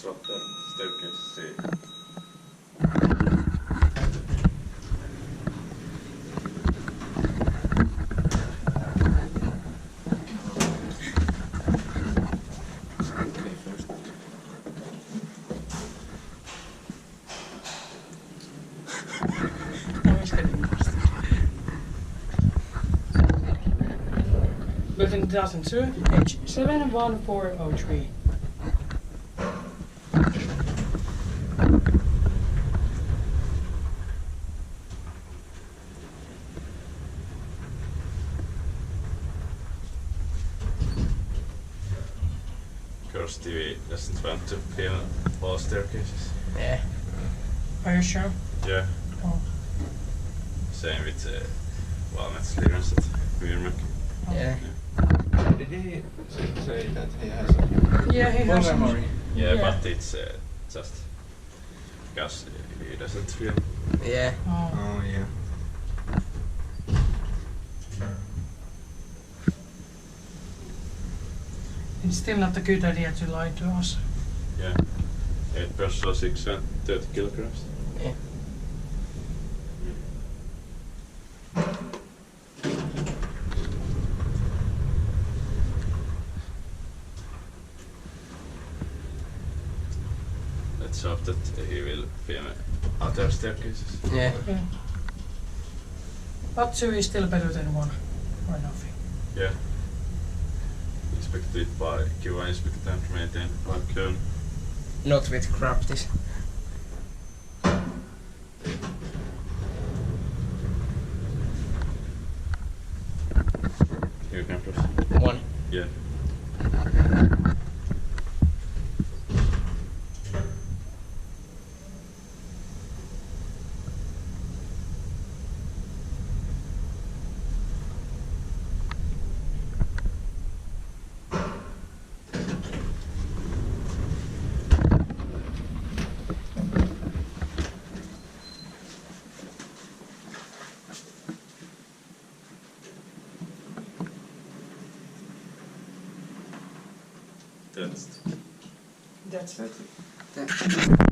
what the staircase say. Building 2002, H71403. Because TV doesn't want to film all staircases. Yeah. Are you sure? Yeah. Oh. Same with Walnut clearance at Myrmak. Yeah. Did he say that he has Yeah, he full has some- memory? Yeah, Yeah. but it's just because he doesn't film. Yeah. Oh. Oh yeah. It's still not a good idea to lie to us. Yeah. 8 personal 6 and 30 kilograms. Yeah. Let's hope that he will film other staircases. Yeah. But 2 is still better than 1 or nothing. Yeah. Inspected by Kiwa, Inspecta and maintained by Kone. Not with crafties. You can proceed. 1. Yeah. That's That's it. That.